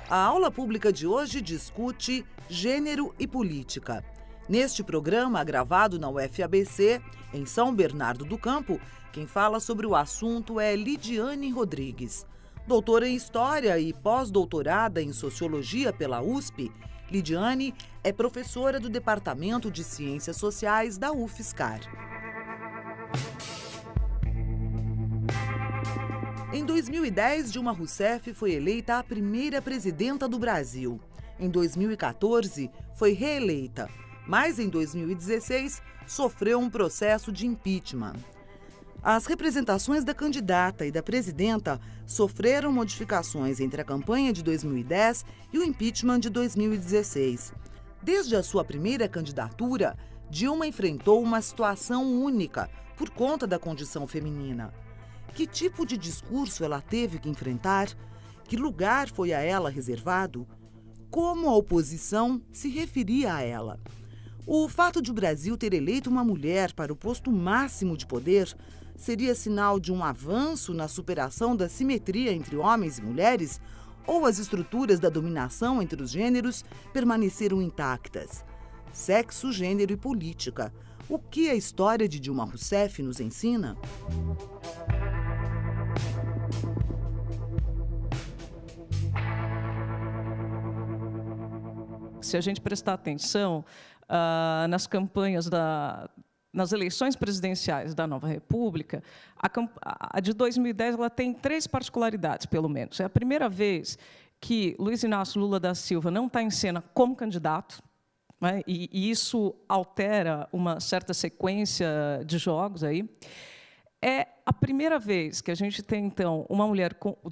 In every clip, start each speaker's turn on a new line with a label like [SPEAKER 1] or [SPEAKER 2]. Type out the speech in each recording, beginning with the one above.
[SPEAKER 1] A aula pública de hoje discute gênero e política. Neste programa, gravado na UFABC, em São Bernardo do Campo, quem fala sobre o assunto é Lidiane Rodrigues. Doutora em História e pós-doutorada em Sociologia pela USP, Lidiane é professora do Departamento de Ciências Sociais da UFSCar. Em 2010, Dilma Rousseff foi eleita a primeira presidenta do Brasil. Em 2014, foi reeleita, mas em 2016 sofreu um processo de impeachment. As representações da candidata e da presidenta sofreram modificações entre a campanha de 2010 e o impeachment de 2016. Desde a sua primeira candidatura, Dilma enfrentou uma situação única por conta da condição feminina. Que tipo de discurso ela teve que enfrentar? Que lugar foi a ela reservado? Como a oposição se referia a ela? O fato de o Brasil ter eleito uma mulher para o posto máximo de poder seria sinal de um avanço na superação da simetria entre homens e mulheres? Ou as estruturas da dominação entre os gêneros permaneceram intactas? Sexo, gênero e política. O que a história de Dilma Rousseff nos ensina?
[SPEAKER 2] Se a gente prestar atenção nas campanhas nas eleições presidenciais da Nova República, a de 2010 ela tem 3 particularidades, pelo menos. É a primeira vez que Luiz Inácio Lula da Silva não está em cena como candidato, né? E isso altera uma certa sequência de jogos aí. É a primeira vez que a gente tem, então,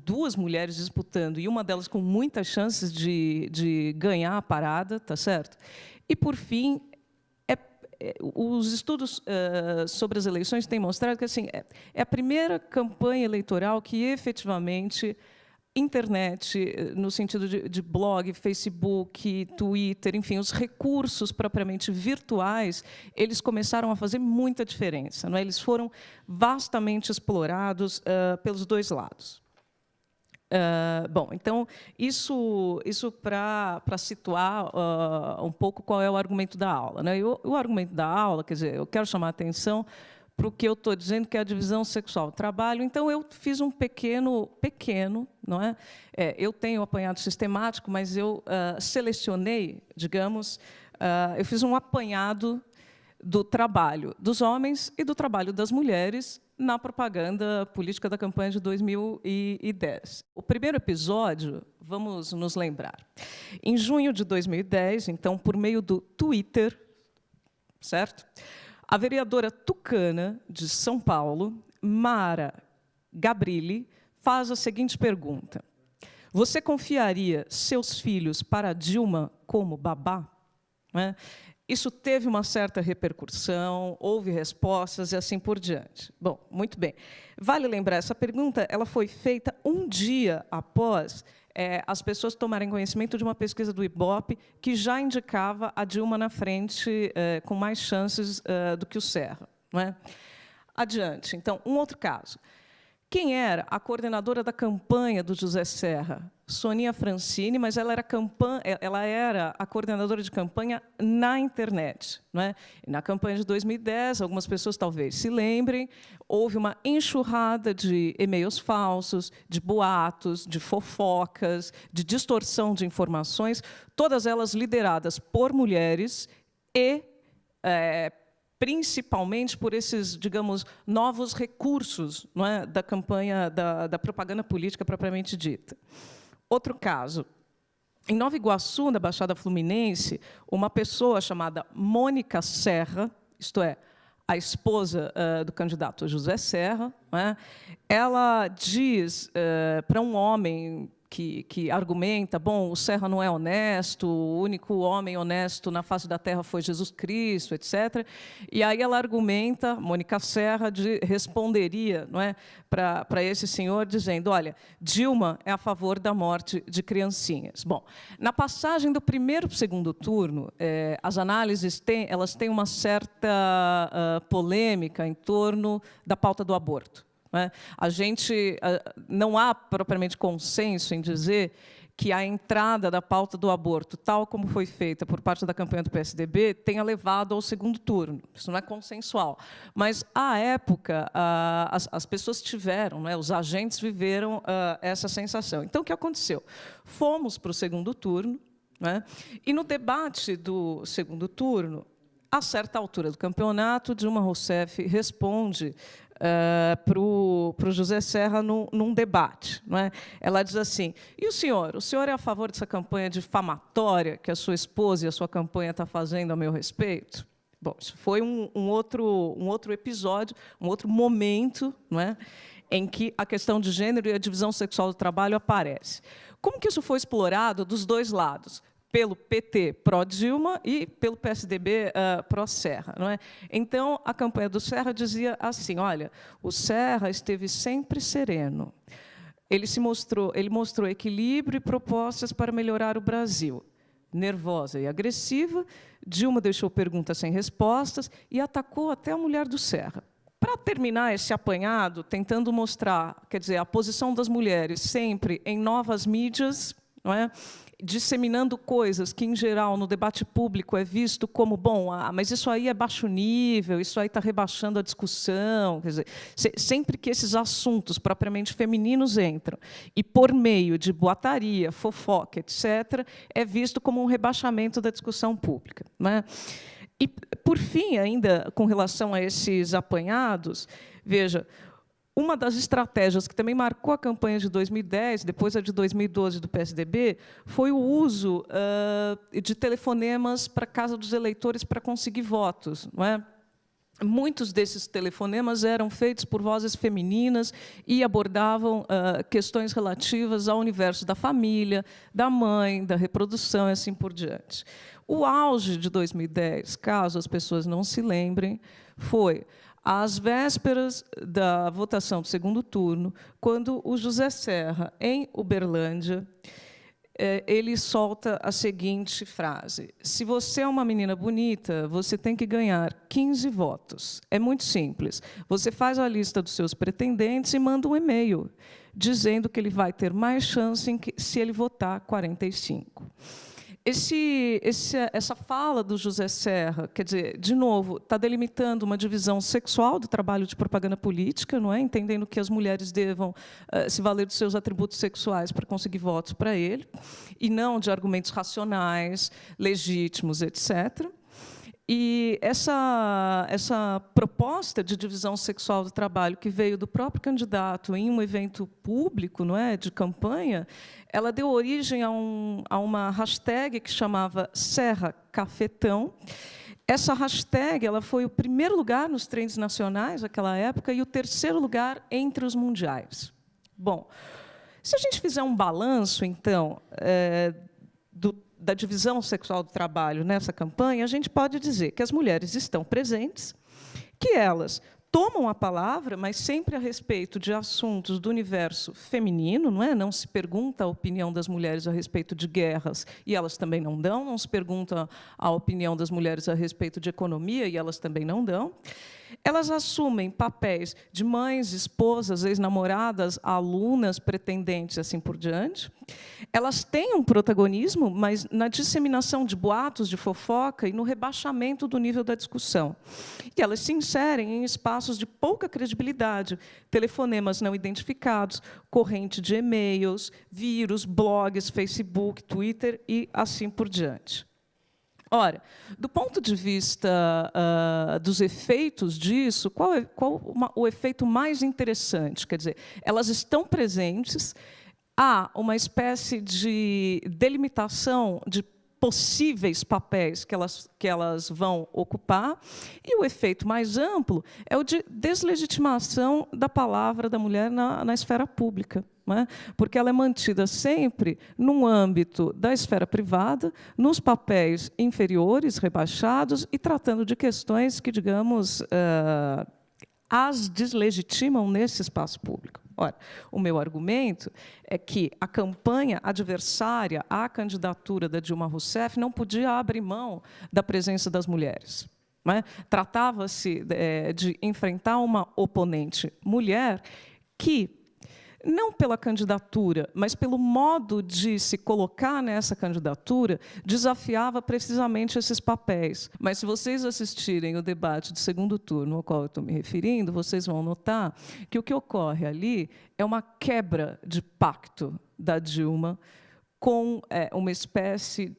[SPEAKER 2] duas mulheres disputando, e uma delas com muitas chances de ganhar a parada, tá certo? E, por fim, os estudos sobre as eleições têm mostrado que assim, é a primeira campanha eleitoral que, efetivamente, internet, no sentido de blog, Facebook, Twitter, enfim, os recursos propriamente virtuais, eles começaram a fazer muita diferença, não é? Eles foram vastamente explorados pelos dois lados. Bom, então, isso para situar um pouco qual é o argumento da aula, né? O argumento da aula, quer dizer, eu quero chamar a atenção para o que eu estou dizendo, que é a divisão sexual do trabalho. Então, eu fiz um pequeno, não é? Eu tenho apanhado sistemático, mas eu selecionei, digamos, eu fiz um apanhado do trabalho dos homens e do trabalho das mulheres na propaganda política da campanha de 2010. O primeiro episódio, vamos nos lembrar. Em junho de 2010, então, por meio do Twitter, certo? A vereadora tucana de São Paulo, Mara Gabrilli, faz a seguinte pergunta: você confiaria seus filhos para Dilma como babá? Isso teve uma certa repercussão, houve respostas e assim por diante. Bom, muito bem. Vale lembrar, essa pergunta ela foi feita um dia após as pessoas tomarem conhecimento de uma pesquisa do Ibope que já indicava a Dilma na frente com mais chances do que o Serra, não é? Adiante. Então, um outro caso. Quem era a coordenadora da campanha do José Serra? Sonia Francini, mas ela era a coordenadora de campanha na internet, não é? E na campanha de 2010, algumas pessoas talvez se lembrem, houve uma enxurrada de e-mails falsos, de boatos, de fofocas, de distorção de informações, todas elas lideradas por mulheres e principalmente por esses, digamos, novos recursos, não é, da campanha da propaganda política propriamente dita. Outro caso. Em Nova Iguaçu, na Baixada Fluminense, uma pessoa chamada Mônica Serra, isto é, a esposa do candidato José Serra, não é, ela diz para um homem que argumenta, bom, o Serra não é honesto, o único homem honesto na face da terra foi Jesus Cristo, etc. E aí ela argumenta, Mônica Serra responderia, não é, para esse senhor, dizendo, olha, Dilma é a favor da morte de criancinhas. Bom, na passagem do primeiro para o segundo turno, as análises elas têm uma certa polêmica em torno da pauta do aborto. A gente não há propriamente consenso em dizer que a entrada da pauta do aborto, tal como foi feita por parte da campanha do PSDB, tenha levado ao segundo turno. Isso não é consensual. Mas, à época, as pessoas tiveram, né, os agentes viveram essa sensação. Então, o que aconteceu? Fomos para o segundo turno, né, e, no debate do segundo turno, a certa altura do campeonato, Dilma Rousseff responde para o José Serra num debate. Não é? Ela diz assim, e o senhor? O senhor é a favor dessa campanha difamatória que a sua esposa e a sua campanha está fazendo a meu respeito? Bom, isso foi um outro episódio, um outro momento, não é? Em que a questão de gênero e a divisão sexual do trabalho aparece. Como que isso foi explorado dos dois lados? Pelo PT pró-Dilma e pelo PSDB pró-Serra. Não é? Então, a campanha do Serra dizia assim, olha, o Serra esteve sempre sereno. Ele mostrou equilíbrio e propostas para melhorar o Brasil. Nervosa e agressiva, Dilma deixou perguntas sem respostas e atacou até a mulher do Serra. Para terminar esse apanhado, tentando mostrar, quer dizer, a posição das mulheres sempre em novas mídias, não é? Disseminando coisas que, em geral, no debate público é visto como, bom, mas isso aí é baixo nível, isso aí está rebaixando a discussão. Quer dizer, sempre que esses assuntos propriamente femininos entram, e por meio de boataria, fofoca, etc., é visto como um rebaixamento da discussão pública. Não é? E, por fim, ainda, com relação a esses apanhados, veja, uma das estratégias que também marcou a campanha de 2010, depois a de 2012 do PSDB, foi o uso de telefonemas para a casa dos eleitores para conseguir votos. Não é? Muitos desses telefonemas eram feitos por vozes femininas e abordavam questões relativas ao universo da família, da mãe, da reprodução e assim por diante. O auge de 2010, caso as pessoas não se lembrem, foi às vésperas da votação do segundo turno, quando o José Serra, em Uberlândia, ele solta a seguinte frase: se você é uma menina bonita, você tem que ganhar 15 votos. É muito simples. Você faz a lista dos seus pretendentes e manda um e-mail dizendo que ele vai ter mais chance se ele votar 45. Essa fala do José Serra, quer dizer, de novo, está delimitando uma divisão sexual do trabalho de propaganda política, não é? Entendendo que as mulheres devam se valer dos seus atributos sexuais para conseguir votos para ele, e não de argumentos racionais, legítimos, etc. E essa proposta de divisão sexual do trabalho, que veio do próprio candidato em um evento público, não é, de campanha, ela deu origem a uma hashtag que chamava Serra Cafetão. Essa hashtag ela foi o primeiro lugar nos trends nacionais naquela época e o terceiro lugar entre os mundiais. Bom, se a gente fizer um balanço, então, da divisão sexual do trabalho nessa campanha, a gente pode dizer que as mulheres estão presentes, que elas tomam a palavra, mas sempre a respeito de assuntos do universo feminino, não é? Não se pergunta a opinião das mulheres a respeito de guerras, e elas também não dão, não se pergunta a opinião das mulheres a respeito de economia, e elas também não dão. Elas assumem papéis de mães, esposas, ex-namoradas, alunas, pretendentes, assim por diante. Elas têm um protagonismo, mas na disseminação de boatos, de fofoca e no rebaixamento do nível da discussão. E elas se inserem em espaços de pouca credibilidade, telefonemas não identificados, corrente de e-mails, vírus, blogs, Facebook, Twitter e assim por diante. Ora, do ponto de vista dos efeitos disso, qual o efeito mais interessante? Quer dizer, elas estão presentes, há uma espécie de delimitação de possíveis papéis que elas vão ocupar, e o efeito mais amplo é o de deslegitimação da palavra da mulher na esfera pública. Não é? Porque ela é mantida sempre num âmbito da esfera privada, nos papéis inferiores, rebaixados, e tratando de questões que, digamos, as deslegitimam nesse espaço público. Ora, o meu argumento é que a campanha adversária à candidatura da Dilma Rousseff não podia abrir mão da presença das mulheres. Não é? Tratava-se de enfrentar uma oponente mulher que, não pela candidatura, mas pelo modo de se colocar nessa candidatura, desafiava precisamente esses papéis. Mas, se vocês assistirem o debate de segundo turno ao qual eu estou me referindo, vocês vão notar que o que ocorre ali é uma quebra de pacto da Dilma com uma espécie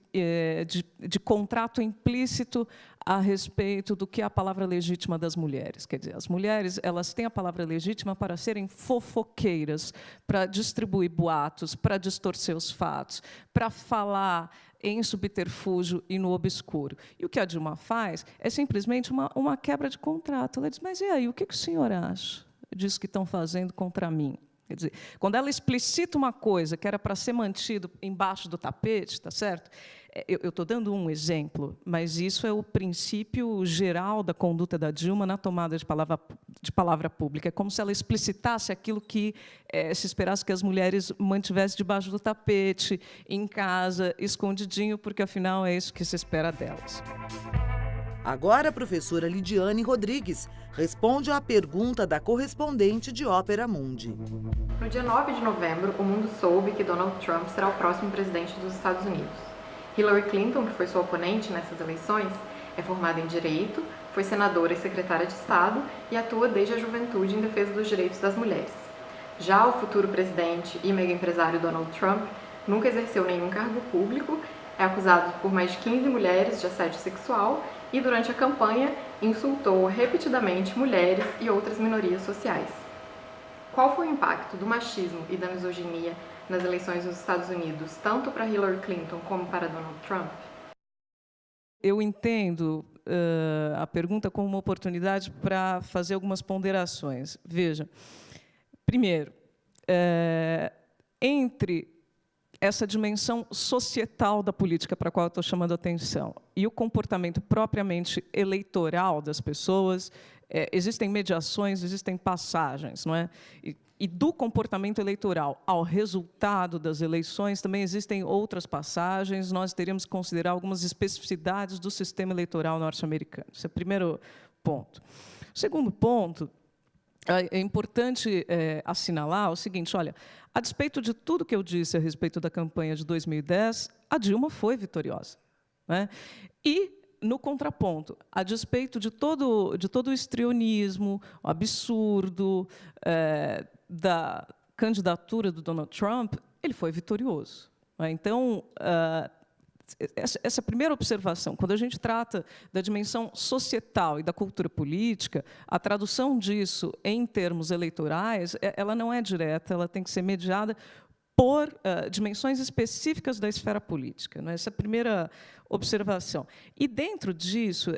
[SPEAKER 2] de contrato implícito a respeito do que é a palavra legítima das mulheres. Quer dizer, as mulheres, elas têm a palavra legítima para serem fofoqueiras, para distribuir boatos, para distorcer os fatos, para falar em subterfúgio e no obscuro. E o que a Dilma faz é simplesmente uma quebra de contrato. Ela diz, mas e aí, o que o senhor acha disso que estão fazendo contra mim? Quer dizer, quando ela explicita uma coisa que era para ser mantido embaixo do tapete, tá certo? Eu estou dando um exemplo, mas isso é o princípio geral da conduta da Dilma na tomada de palavra pública. É como se ela explicitasse aquilo que se esperasse que as mulheres mantivessem debaixo do tapete, em casa, escondidinho, porque, afinal, é isso que se espera delas.
[SPEAKER 1] Agora, a professora Lidiane Rodrigues responde à pergunta da correspondente de Ópera Mundi.
[SPEAKER 3] No dia 9 de novembro, o mundo soube que Donald Trump será o próximo presidente dos Estados Unidos. Hillary Clinton, que foi sua oponente nessas eleições, é formada em Direito, foi senadora e secretária de Estado e atua desde a juventude em defesa dos direitos das mulheres. Já o futuro presidente e mega empresário Donald Trump nunca exerceu nenhum cargo público, é acusado por mais de 15 mulheres de assédio sexual e, durante a campanha, insultou repetidamente mulheres e outras minorias sociais. Qual foi o impacto do machismo e da misoginia nas eleições nos Estados Unidos, tanto para Hillary Clinton como para Donald Trump?
[SPEAKER 2] Eu entendo a pergunta como uma oportunidade para fazer algumas ponderações. Veja, primeiro, entre essa dimensão societal da política para a qual eu estou chamando a atenção e o comportamento propriamente eleitoral das pessoas, existem mediações, existem passagens, não é? E do comportamento eleitoral ao resultado das eleições também existem outras passagens, nós teríamos que considerar algumas especificidades do sistema eleitoral norte-americano. Esse é o primeiro ponto. O segundo ponto, é importante assinalar o seguinte, olha, a despeito de tudo que eu disse a respeito da campanha de 2010, a Dilma foi vitoriosa, né? E, no contraponto, a despeito de todo o histrionismo, o absurdo da candidatura do Donald Trump, ele foi vitorioso, né? Então, essa primeira observação, quando a gente trata da dimensão societal e da cultura política, a tradução disso em termos eleitorais, ela não é direta, ela tem que ser mediada por dimensões específicas da esfera política, né? Essa é a primeira observação. E, dentro disso,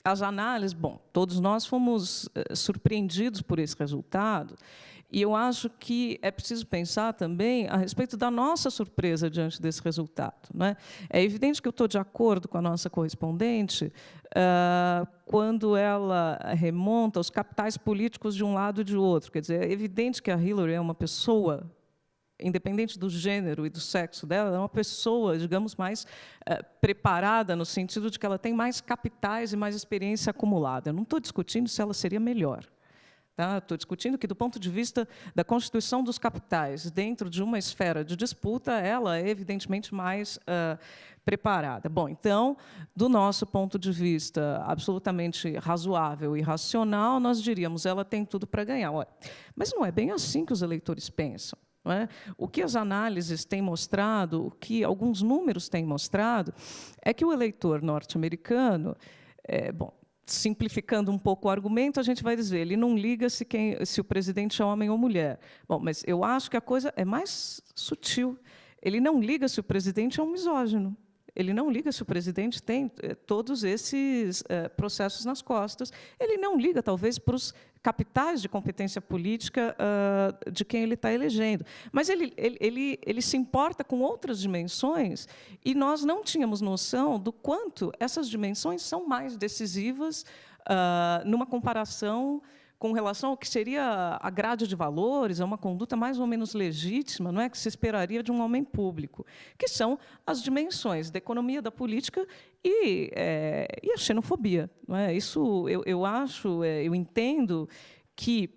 [SPEAKER 2] as análises, bom, todos nós fomos surpreendidos por esse resultado, e eu acho que é preciso pensar também a respeito da nossa surpresa diante desse resultado, né? É evidente que eu estou de acordo com a nossa correspondente quando ela remonta os capitais políticos de um lado e de outro. Quer dizer, é evidente que a Hillary é uma pessoa, independente do gênero e do sexo dela, é uma pessoa, digamos, mais preparada, no sentido de que ela tem mais capitais e mais experiência acumulada. Eu não estou discutindo se ela seria melhor. Tá? Estou discutindo que, do ponto de vista da constituição dos capitais, dentro de uma esfera de disputa, ela é, evidentemente, mais preparada. Bom, então, do nosso ponto de vista absolutamente razoável e racional, nós diríamos ela tem tudo para ganhar. Olha, mas não é bem assim que os eleitores pensam. Não é? O que as análises têm mostrado, o que alguns números têm mostrado, é que o eleitor norte-americano, bom, simplificando um pouco o argumento, a gente vai dizer, ele não liga se o presidente é homem ou mulher. Bom, mas eu acho que a coisa é mais sutil. Ele não liga se o presidente é um misógino. Ele não liga se o presidente tem todos esses processos nas costas. Ele não liga, talvez, para os capitais de competência política de quem ele está elegendo. Mas ele se importa com outras dimensões e nós não tínhamos noção do quanto essas dimensões são mais decisivas numa comparação com relação ao que seria a grade de valores, a uma conduta mais ou menos legítima, não é, que se esperaria de um homem público, que são as dimensões da economia, da política e a xenofobia. Não é? Isso, eu acho, eu entendo que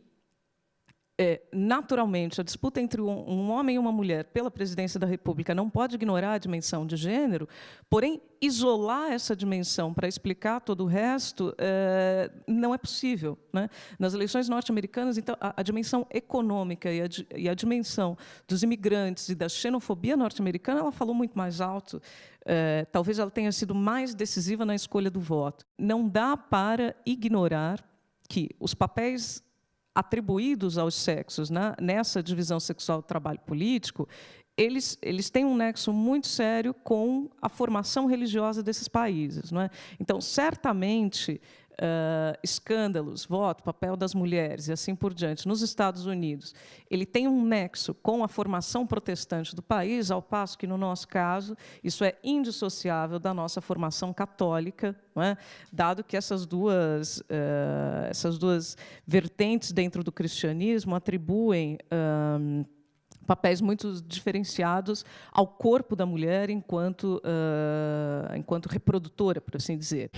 [SPEAKER 2] naturalmente, a disputa entre um homem e uma mulher pela presidência da República não pode ignorar a dimensão de gênero, porém, isolar essa dimensão para explicar todo o resto não é possível, né? Nas eleições norte-americanas, então, a dimensão econômica e a dimensão dos imigrantes e da xenofobia norte-americana, ela falou muito mais alto. Talvez ela tenha sido mais decisiva na escolha do voto. Não dá para ignorar que os papéis atribuídos aos sexos, né, nessa divisão sexual do trabalho político, eles têm um nexo muito sério com a formação religiosa desses países, não é? Então, certamente, escândalos, voto, papel das mulheres e assim por diante, nos Estados Unidos, ele tem um nexo com a formação protestante do país, ao passo que, no nosso caso, isso é indissociável da nossa formação católica, não é? Dado que essas duas vertentes dentro do cristianismo atribuem papéis muito diferenciados ao corpo da mulher enquanto reprodutora, por assim dizer.